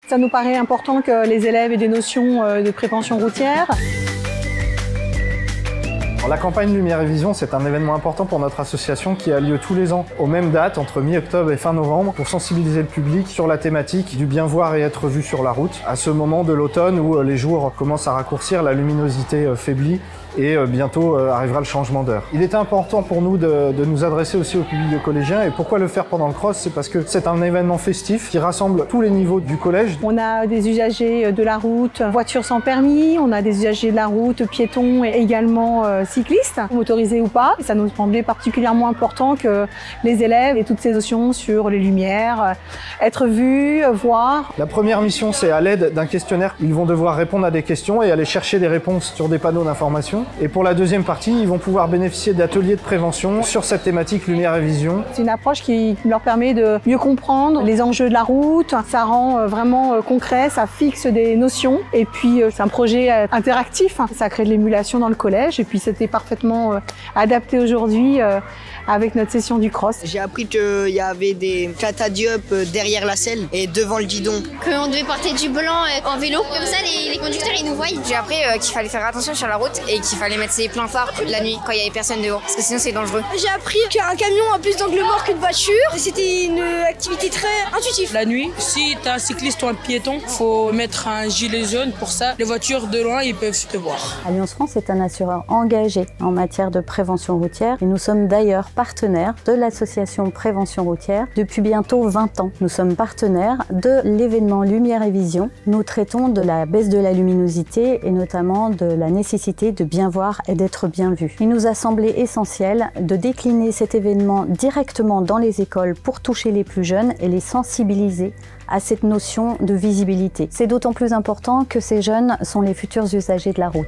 Ça nous paraît important que les élèves aient des notions de prévention routière. La campagne Lumière et Vision, c'est un événement important pour notre association qui a lieu tous les ans, aux mêmes dates, entre mi-octobre et fin novembre, pour sensibiliser le public sur la thématique du bien voir et être vu sur la route. À ce moment de l'automne où les jours commencent à raccourcir, la luminosité faiblit et bientôt arrivera le changement d'heure. Il était important pour nous de nous adresser aussi au public de collégiens. Et pourquoi le faire pendant le cross? C'est parce que c'est un événement festif qui rassemble tous les niveaux du collège. On a des usagers de la route, voitures sans permis, on a des usagers de la route, piétons et également cyclistes, motorisés ou pas. Ça nous semblait particulièrement important que les élèves aient toutes ces notions sur les lumières, être vus, voir. La première mission, c'est à l'aide d'un questionnaire. Ils vont devoir répondre à des questions et aller chercher des réponses sur des panneaux d'information. Et pour la deuxième partie, ils vont pouvoir bénéficier d'ateliers de prévention sur cette thématique Lumière et Vision. C'est une approche qui leur permet de mieux comprendre les enjeux de la route. Ça rend vraiment concret, ça fixe des notions. Et puis c'est un projet interactif. Ça crée de l'émulation dans le collège. Et puis c'était parfaitement adapté aujourd'hui avec notre session du cross. J'ai appris qu'il y avait des catadiopes derrière la selle et devant le guidon. Qu'on devait porter du blanc en vélo. Comme ça, les conducteurs, ils nous voient. J'ai appris qu'il fallait faire attention sur la route et qu'il fallait mettre ses pleins phares la nuit quand il y avait personne dehors. Parce que sinon, c'est dangereux. J'ai appris qu'un camion a plus d'angle mort qu'une voiture. C'était une activité très intuitive. La nuit, si t'es un cycliste ou un piéton, faut mettre un gilet jaune. Pour ça, les voitures de loin, ils peuvent te voir. Alliance France est un assureur engagé en matière de prévention routière et nous sommes d'ailleurs partenaires de l'association Prévention routière depuis bientôt 20 ans. Nous sommes partenaires de l'événement Lumière et Vision. Nous traitons de la baisse de la luminosité et notamment de la nécessité de bien voir et d'être bien vu. Il nous a semblé essentiel de décliner cet événement directement dans les écoles pour toucher les plus jeunes et les sensibiliser à cette notion de visibilité. C'est d'autant plus important que ces jeunes sont les futurs usagers de la route.